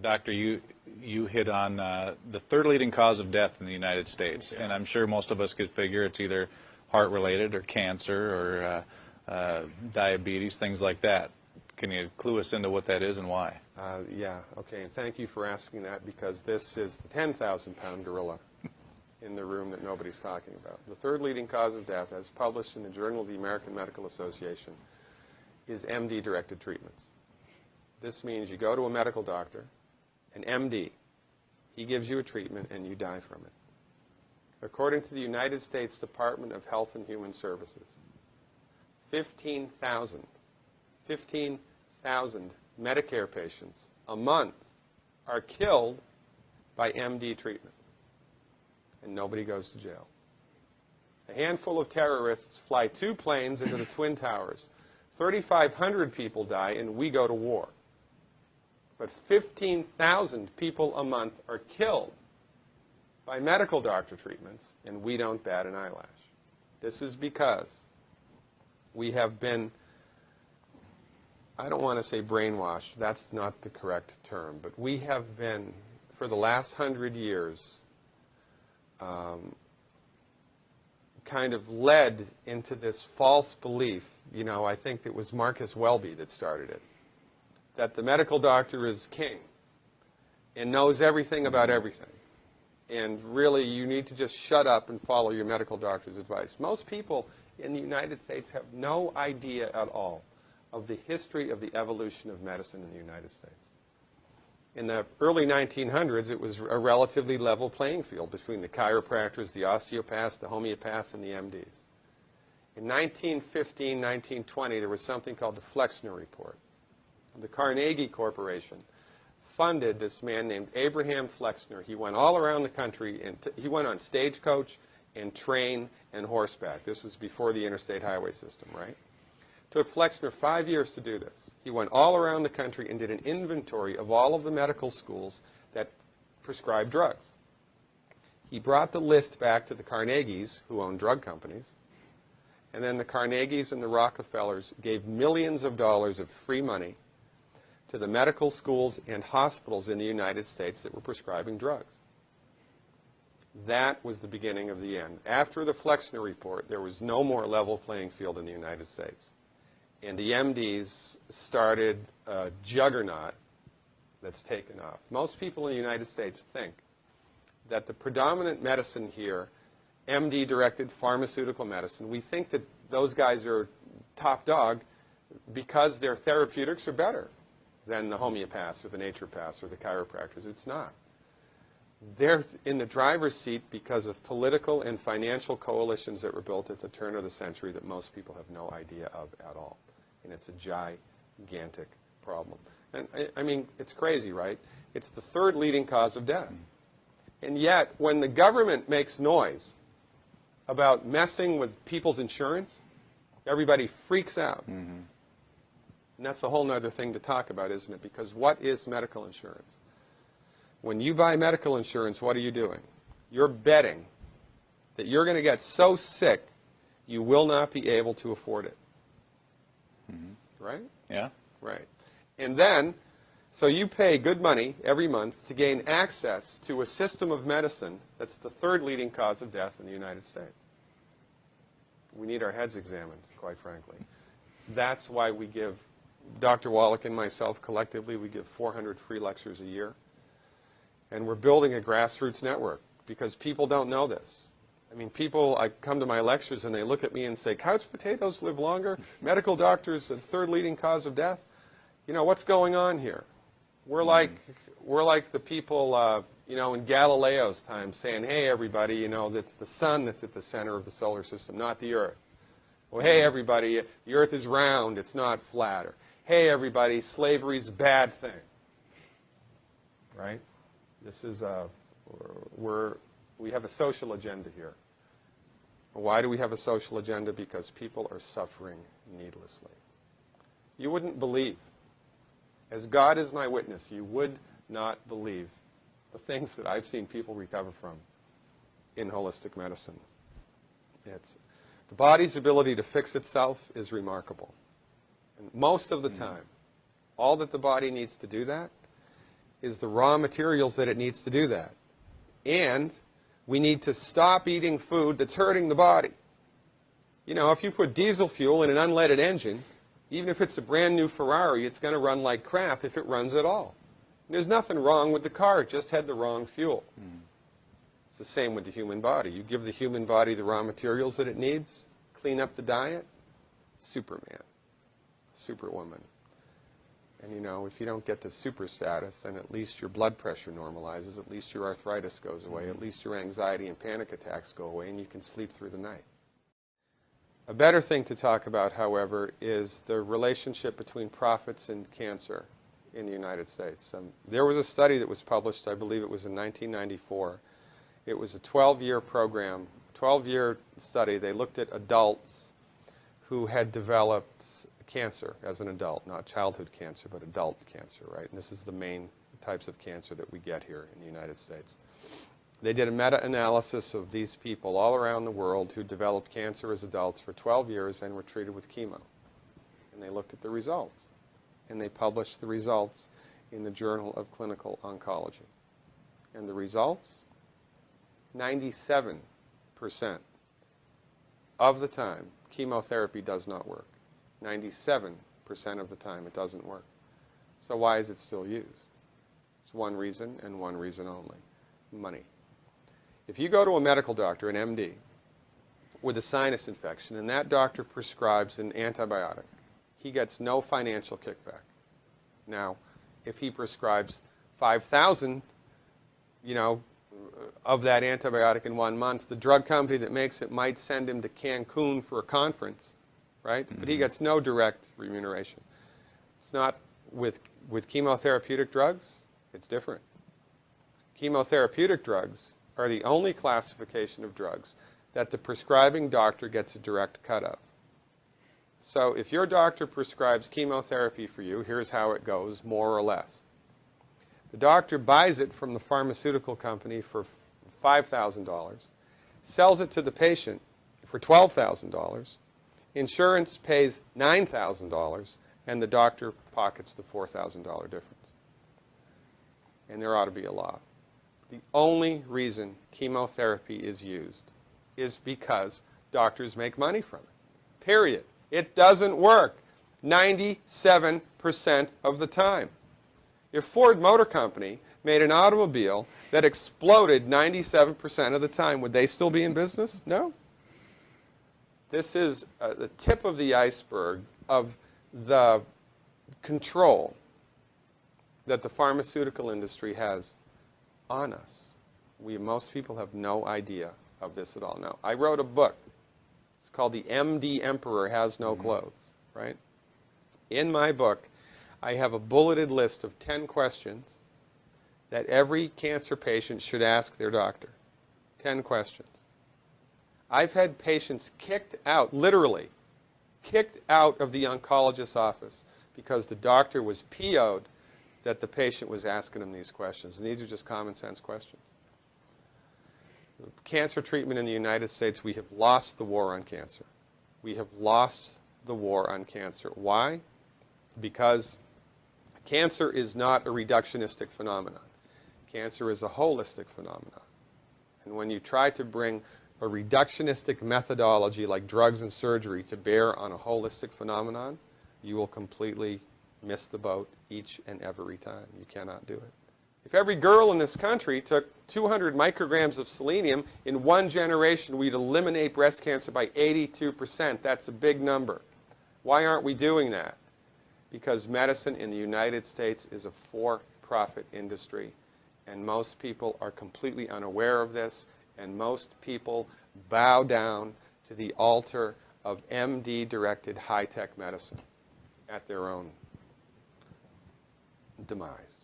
Doctor, you hit on the third leading cause of death in the United States, and I'm sure most of us could figure it's either heart-related or cancer or diabetes, things like that. Can you clue us into what that is and why? Yeah, okay, and thank you for asking that, because this is the 10,000-pound gorilla in the room that nobody's talking about. The third leading cause of death, as published in the Journal of the American Medical Association, is MD-directed treatments. This means you go to a medical doctor, an MD. He gives you a treatment and you die from it. According to the United States Department of Health and Human Services, 15,000 Medicare patients a month are killed by MD treatment, and nobody goes to jail. A handful of terrorists fly 2 planes into the Twin Towers. 3,500 people die, and we go to war. But 15,000 people a month are killed by medical doctor treatments, and we don't bat an eyelash. This is because we have been, I don't want to say brainwashed, that's not the correct term, but we have been, for the last 100 years, kind of led into this false belief. You know, I think it was Marcus Welby that started it, that the medical doctor is king and knows everything about everything. And really, you need to just shut up and follow your medical doctor's advice. Most people in the United States have no idea at all of the history of the evolution of medicine in the United States. In the early 1900s, it was a relatively level playing field between the chiropractors, the osteopaths, the homeopaths, and the MDs. In 1915, 1920, there was something called the Flexner Report. The Carnegie Corporation funded this man named Abraham Flexner. He went all around the country, and he went on stagecoach and train and horseback. This was before the interstate highway system, right? It took Flexner 5 years to do this. He went all around the country and did an inventory of all of the medical schools that prescribed drugs. He brought the list back to the Carnegies, who owned drug companies, and then the Carnegies and the Rockefellers gave millions of dollars of free money to the medical schools and hospitals in the United States that were prescribing drugs. That was the beginning of the end. After the Flexner Report, there was no more level playing field in the United States. And the MDs started a juggernaut that's taken off. Most people in the United States think that the predominant medicine here, MD-directed pharmaceutical medicine, we think that those guys are top dog because their therapeutics are better than the homeopaths or the naturopaths or the chiropractors. It's not. They're in the driver's seat because of political and financial coalitions that were built at the turn of the century that most people have no idea of at all. And it's a gigantic problem. And I mean, it's crazy, right? It's the third leading cause of death. And yet, when the government makes noise about messing with people's insurance, everybody freaks out. Mm-hmm. And that's a whole other thing to talk about, isn't it? Because what is medical insurance? When you buy medical insurance, what are you doing? You're betting that you're going to get so sick you will not be able to afford it. Mm-hmm. Right? Yeah. Right. And then, so you pay good money every month to gain access to a system of medicine that's the third leading cause of death in the United States. We need our heads examined, quite frankly. That's why we give, Dr. Wallach and myself collectively, we give 400 free lectures a year. And we're building a grassroots network because people don't know this. I mean, people, I come to my lectures and they look at me and say, couch potatoes live longer? Medical doctors, the third leading cause of death? You know, what's going on here? We're like the people, you know, in Galileo's time saying, hey, everybody, you know, it's the sun that's at the center of the solar system, not the Earth. Well, hey, everybody, the Earth is round, it's not flat. Or, hey, everybody, slavery's a bad thing. Right? This is, we have a social agenda here. Why do we have a social agenda? Because people are suffering needlessly. You wouldn't believe, as God is my witness, you would not believe the things that I've seen people recover from in holistic medicine. The body's ability to fix itself is remarkable. And most of the time, all that the body needs to do that is the raw materials that it needs to do that. And we need to stop eating food that's hurting the body. You know, if you put diesel fuel in an unleaded engine, even if it's a brand new Ferrari, it's going to run like crap if it runs at all. There's nothing wrong with the car, it just had the wrong fuel. It's the same with the human body. You give the human body the raw materials that it needs, clean up the diet, Superman, Superwoman. And you know, if you don't get to super status, then at least your blood pressure normalizes, at least your arthritis goes away, at least your anxiety and panic attacks go away, and you can sleep through the night. A better thing to talk about, however, is the relationship between profits and cancer in the United States. There was a study that was published, I believe it was in 1994. It was a 12-year program, 12-year study. They looked at adults who had developed cancer as an adult, not childhood cancer, but adult cancer, right? And this is the main types of cancer that we get here in the United States. They did a meta-analysis of these people all around the world who developed cancer as adults for 12 years and were treated with chemo. And they looked at the results. And they published the results in the Journal of Clinical Oncology. And the results? 97% of the time, chemotherapy does not work. 97% of the time, it doesn't work. So why is it still used? It's one reason and one reason only: money. If you go to a medical doctor, an MD, with a sinus infection, and that doctor prescribes an antibiotic, he gets no financial kickback. Now, if he prescribes 5,000, you know, of that antibiotic in 1 month, the drug company that makes it might send him to Cancun for a conference, right? But he gets no direct remuneration. It's not with chemotherapeutic drugs, it's different. Chemotherapeutic drugs are the only classification of drugs that the prescribing doctor gets a direct cut of. So if your doctor prescribes chemotherapy for you, here's how it goes, more or less. The doctor buys it from the pharmaceutical company for $5,000, sells it to the patient for $12,000, insurance pays $9,000, and the doctor pockets the $4,000 difference. And there ought to be a law. The only reason chemotherapy is used is because doctors make money from it. Period. It doesn't work 97% of the time. If Ford Motor Company made an automobile that exploded 97% of the time, would they still be in business? No. This is the tip of the iceberg of the control that the pharmaceutical industry has on us. Most people have no idea of this at all. Now, I wrote a book. It's called The MD Emperor Has No Clothes, right? In my book, I have a bulleted list of 10 questions that every cancer patient should ask their doctor. 10 questions. I've had patients kicked out, literally, kicked out of the oncologist's office because the doctor was PO'd that the patient was asking him these questions. And these are just common sense questions. Cancer treatment in the United States, we have lost the war on cancer. We have lost the war on cancer. Why? Because cancer is not a reductionistic phenomenon. Cancer is a holistic phenomenon. And when you try to bring a reductionistic methodology like drugs and surgery to bear on a holistic phenomenon, you will completely miss the boat each and every time. You cannot do it. If every girl in this country took 200 micrograms of selenium in one generation, we'd eliminate breast cancer by 82%. That's a big number. Why aren't we doing that? Because medicine in the United States is a for-profit industry, and most people are completely unaware of this, and most people bow down to the altar of MD-directed high-tech medicine at their own demise.